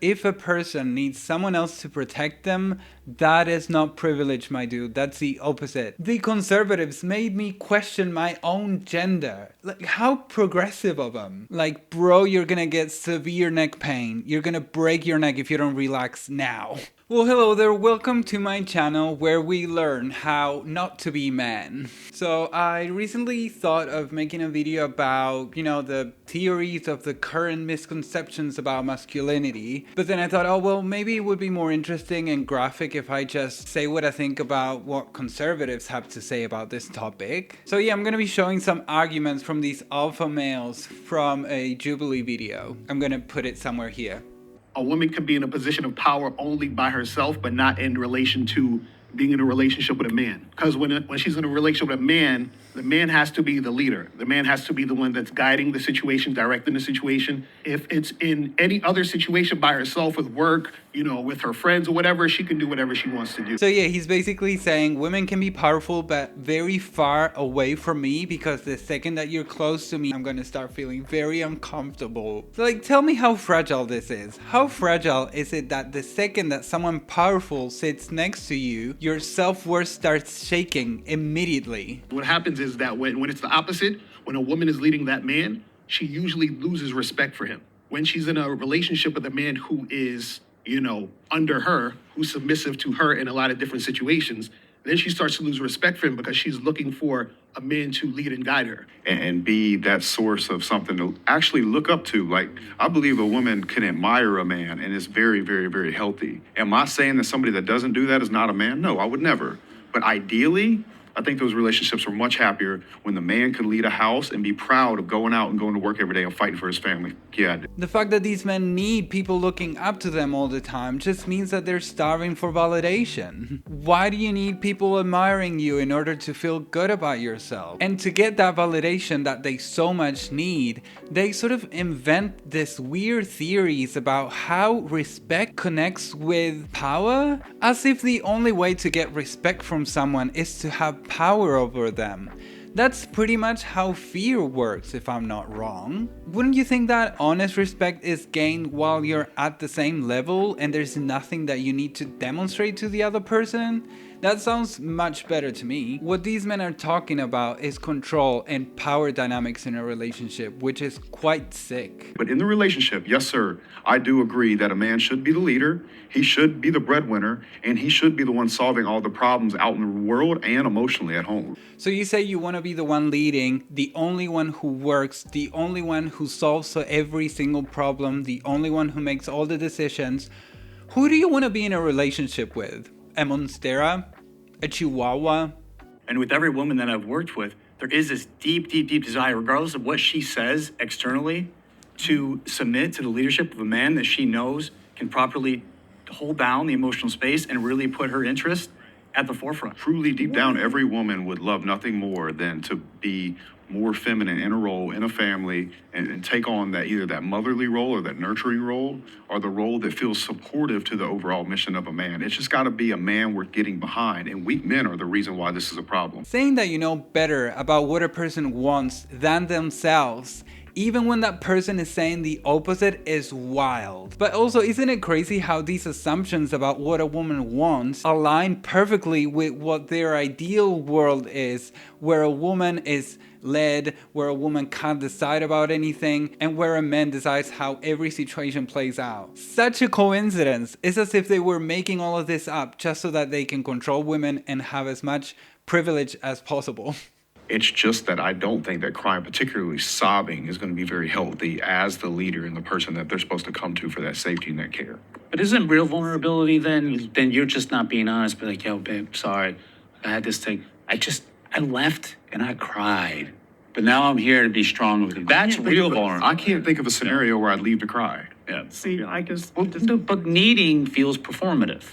If a person needs someone else to protect them, that is not privilege, my dude. That's the opposite. The conservatives made me question my own gender. Like, how progressive of them. Like, bro, you're gonna get severe neck pain. You're gonna break your neck if you don't relax now. Well, hello there, welcome to my channel where we learn how not to be men. So I recently thought of making a video about, the theories of the current misconceptions about masculinity. But then I thought, oh well, maybe it would be more interesting and graphic if I just say what I think about what conservatives have to say about this topic. So yeah, I'm gonna be showing some arguments from these alpha males from a Jubilee video. I'm gonna put it somewhere here. A woman can be in a position of power only by herself, but not in relation to being in a relationship with a man. Because when she's in a relationship with a man, the man has to be the leader. The man has to be the one that's guiding the situation, directing the situation. If it's in any other situation by herself with work, with her friends or whatever, she can do whatever she wants to do. So yeah, he's basically saying women can be powerful, but very far away from me, because the second that you're close to me, I'm gonna start feeling very uncomfortable. So like, tell me how fragile this is. How fragile is it that the second that someone powerful sits next to you, your self-worth starts shaking immediately? What happens is that when it's the opposite, when a woman is leading that man, she usually loses respect for him. When she's in a relationship with a man who is, under her, who's submissive to her in a lot of different situations, then she starts to lose respect for him because she's looking for a man to lead and guide her. And be that source of something to actually look up to. Like, I believe a woman can admire a man, and it's very, very, very healthy. Am I saying that somebody that doesn't do that is not a man? No, I would never. But ideally, I think those relationships are much happier when the man can lead a house and be proud of going out and going to work every day and fighting for his family. Yeah. The fact that these men need people looking up to them all the time just means that they're starving for validation. Why do you need people admiring you in order to feel good about yourself? And to get that validation that they so much need, they sort of invent this weird theories about how respect connects with power, as if the only way to get respect from someone is to have power over them. That's pretty much how fear works, if I'm not wrong. Wouldn't you think that honest respect is gained while you're at the same level and there's nothing that you need to demonstrate to the other person? That sounds much better to me. What these men are talking about is control and power dynamics in a relationship, which is quite sick. But in the relationship, yes, sir, I do agree that a man should be the leader, he should be the breadwinner, and he should be the one solving all the problems out in the world and emotionally at home. So you say you want to be the one leading, the only one who works, the only one who solves every single problem, the only one who makes all the decisions. Who do you want to be in a relationship with? A monstera? A chihuahua? And with every woman that I've worked with, there is this deep, deep, deep desire, regardless of what she says externally, to submit to the leadership of a man that she knows can properly hold down the emotional space and really put her interest at the forefront. Truly, deep down, every woman would love nothing more than to be more feminine in a role, in a family, and take on that either that motherly role or that nurturing role, or the role that feels supportive to the overall mission of a man. It's just got to be a man worth getting behind, and weak men are the reason why this is a problem. Saying that you know better about what a person wants than themselves, even when that person is saying the opposite, is wild. But also, isn't it crazy how these assumptions about what a woman wants align perfectly with what their ideal world is, where a woman is led, where a woman can't decide about anything, and where a man decides how every situation plays out. Such a coincidence. It's as if they were making all of this up just so that they can control women and have as much privilege as possible. It's just that I don't think that crying, particularly sobbing, is going to be very healthy as the leader and the person that they're supposed to come to for that safety and that care. But isn't real vulnerability then you're just not being honest, but like, yo, babe, sorry, I had this thing. I left and I cried, but now I'm here to be strong with you. That's real vulnerability. I can't think of a scenario where I'd leave to cry. Yeah, see, but needing feels performative.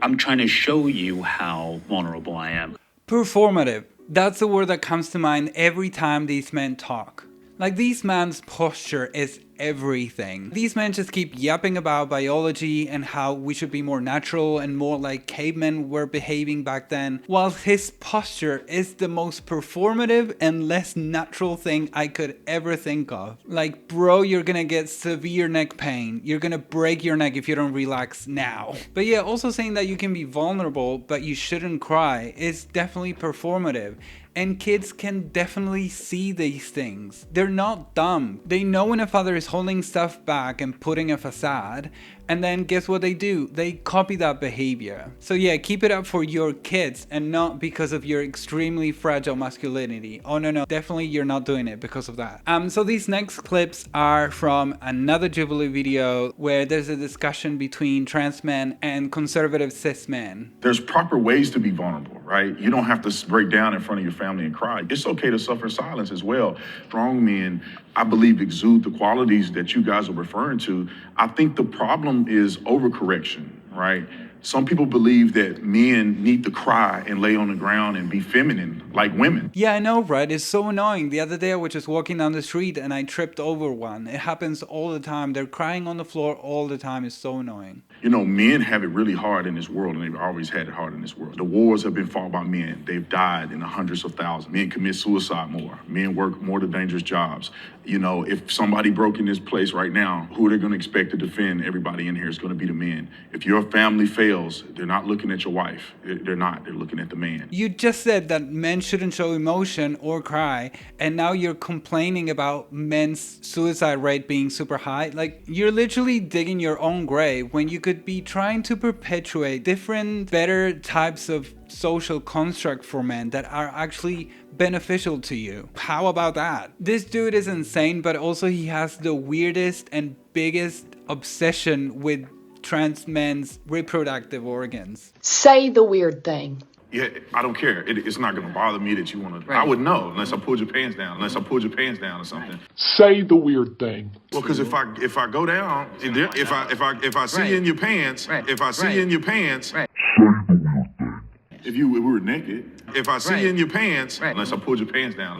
I'm trying to show you how vulnerable I am. Performative. That's the word that comes to mind every time these men talk. Like, these men's posture is everything. These men just keep yapping about biology and how we should be more natural and more like cavemen were behaving back then, while his posture is the most performative and less natural thing I could ever think of. Like, bro, you're gonna get severe neck pain. You're gonna break your neck if you don't relax now. But yeah, also saying that you can be vulnerable but you shouldn't cry is definitely performative. And kids can definitely see these things. They're not dumb. They know when a father is holding stuff back and putting a facade, and then guess what they do? They copy that behavior. So yeah, keep it up for your kids and not because of your extremely fragile masculinity. Oh no, definitely you're not doing it because of that. So these next clips are from another Jubilee video where there's a discussion between trans men and conservative cis men. There's proper ways to be vulnerable, right? You don't have to break down in front of your family and cry. It's okay to suffer in silence as well. Strong men, I believe, exude the qualities that you guys are referring to. I think the problem is overcorrection, right? Some people believe that men need to cry and lay on the ground and be feminine like women. Yeah, I know, right? It's so annoying. The other day I was just walking down the street and I tripped over one. It happens all the time. They're crying on the floor all the time. It's so annoying. You know, men have it really hard in this world, and they've always had it hard in this world. The wars have been fought by men. They've died in the hundreds of thousands. Men commit suicide more. Men work more the dangerous jobs. You know, if somebody broke in this place right now, who are they going to expect to defend everybody in here? It's going to be the men. If your family fails, they're not looking at your wife. They're not. They're looking at the man. You just said that men shouldn't show emotion or cry, and now you're complaining about men's suicide rate being super high. Like, you're literally digging your own grave when you could be trying to perpetuate different, better types of social construct for men that are actually beneficial to you. How about that? This dude is insane, but also he has the weirdest and biggest obsession with trans men's reproductive organs. Say the weird thing. Yeah, I don't care. It's not going to bother me that you want to. Right. I would know unless I pulled your pants down. Unless I pulled your pants down or something. Say the weird thing. Well, because if I go down, if I see you in your pants, if I see you in your pants, say the weird thing. If we were naked, if I see you in your pants, unless I pulled your pants down,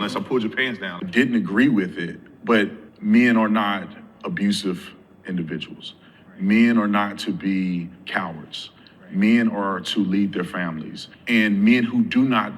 didn't agree with it. But men are not abusive individuals. Men are not to be cowards. Men are to lead their families. And men who do not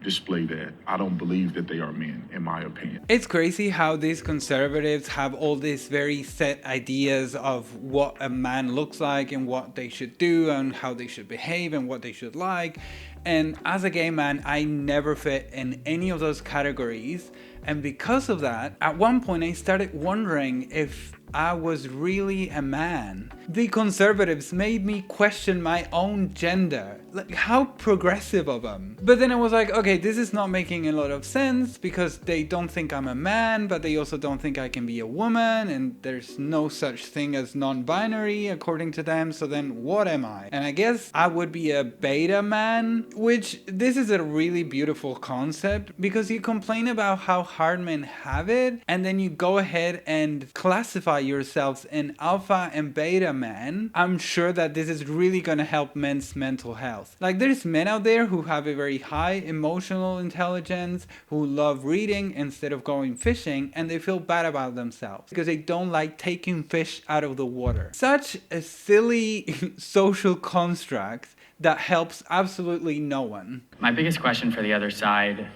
display that, I don't believe that they are men, in my opinion. It's crazy how these conservatives have all these very set ideas of what a man looks like and what they should do and how they should behave and what they should like. And as a gay man, I never fit in any of those categories. And because of that, at one point I started wondering if I was really a man. The conservatives made me question my own gender. Like, how progressive of them. But then I was like, okay, this is not making a lot of sense because they don't think I'm a man, but they also don't think I can be a woman, and there's no such thing as non-binary according to them, so then what am I? And I guess I would be a beta man, which this is a really beautiful concept because you complain about how hard men have it, and then you go ahead and classify yourselves in alpha and beta man. I'm sure that this is really gonna help men's mental health. Like, there's men out there who have a very high emotional intelligence, who love reading instead of going fishing, and they feel bad about themselves because they don't like taking fish out of the water. Such a silly social construct that helps absolutely no one. My biggest question for the other side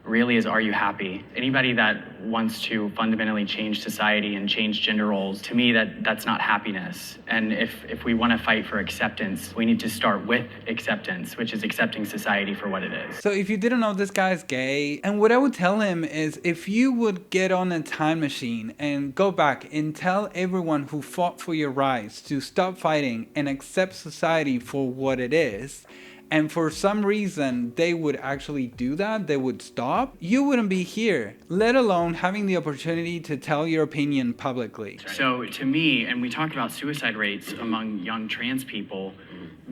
really is, are you happy? Anybody that wants to fundamentally change society and change gender roles, to me, that's not happiness. And if we want to fight for acceptance, we need to start with acceptance, which is accepting society for what it is. So if you didn't know, this guy's gay, and what I would tell him is, if you would get on a time machine and go back and tell everyone who fought for your rights to stop fighting and accept society for what it is, and for some reason they would actually do that, they would stop, you wouldn't be here, let alone having the opportunity to tell your opinion publicly. So to me, and we talk about suicide rates among young trans people,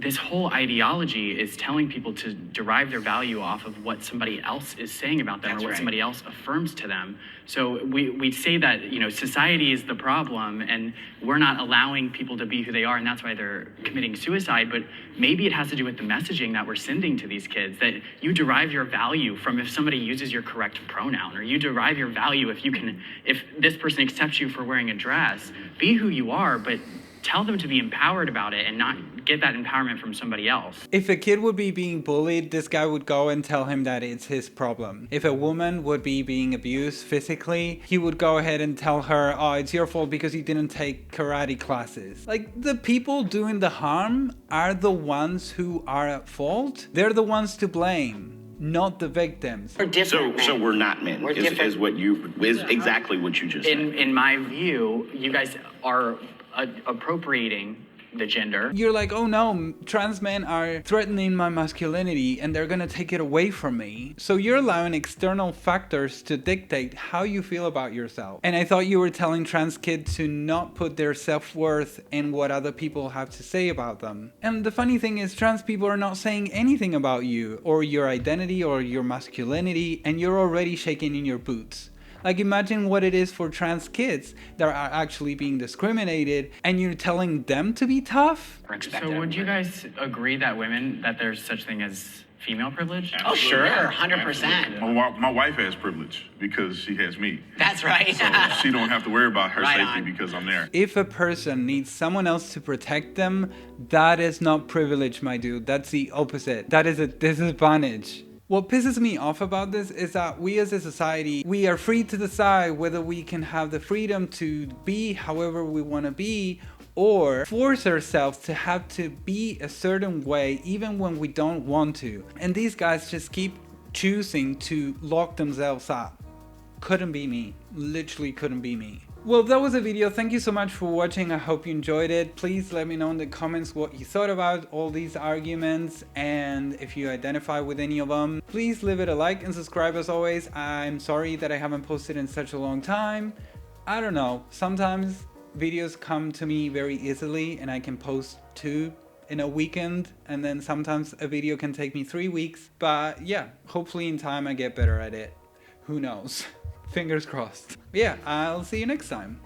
this whole ideology is telling people to derive their value off of what somebody else is saying about them, or what somebody else affirms to them. So we say that, you know, society is the problem and we're not allowing people to be who they are, and that's why they're committing suicide. But maybe it has to do with the messaging that we're sending to these kids, that you derive your value from if somebody uses your correct pronoun, or you derive your value if this person accepts you for wearing a dress. Be who you are, but tell them to be empowered about it and not get that empowerment from somebody else. If a kid would be being bullied, this guy would go and tell him that it's his problem. If a woman would be being abused physically, he would go ahead and tell her, oh, it's your fault because you didn't take karate classes. Like, the people doing the harm are the ones who are at fault. They're the ones to blame, not the victims. We're different. So we're not men. We're different. Is exactly what you just said. In my view, you guys are appropriating the gender. You're like, oh no, trans men are threatening my masculinity and they're gonna take it away from me. So you're allowing external factors to dictate how you feel about yourself. And I thought you were telling trans kids to not put their self-worth in what other people have to say about them. And the funny thing is, trans people are not saying anything about you or your identity or your masculinity, and you're already shaking in your boots. Like, imagine what it is for trans kids that are actually being discriminated and you're telling them to be tough? So would you guys agree that there's such thing as female privilege? Oh, sure, 100%. My wife has privilege because she has me. That's right. So she don't have to worry about her Right safety on. because I'm there. If a person needs someone else to protect them, that is not privilege, my dude. That's the opposite. That is a disadvantage. What pisses me off about this is that we as a society, we are free to decide whether we can have the freedom to be however we want to be, or force ourselves to have to be a certain way even when we don't want to. And these guys just keep choosing to lock themselves up. Couldn't be me. Literally couldn't be me. Well, that was a video. Thank you so much for watching. I hope you enjoyed it. Please let me know in the comments what you thought about all these arguments, and if you identify with any of them. Please leave it a like and subscribe as always. I'm sorry that I haven't posted in such a long time. I don't know. Sometimes videos come to me very easily and I can post 2 in a weekend, and then sometimes a video can take me 3 weeks. But yeah, hopefully in time I get better at it. Who knows? Fingers crossed. Yeah, I'll see you next time.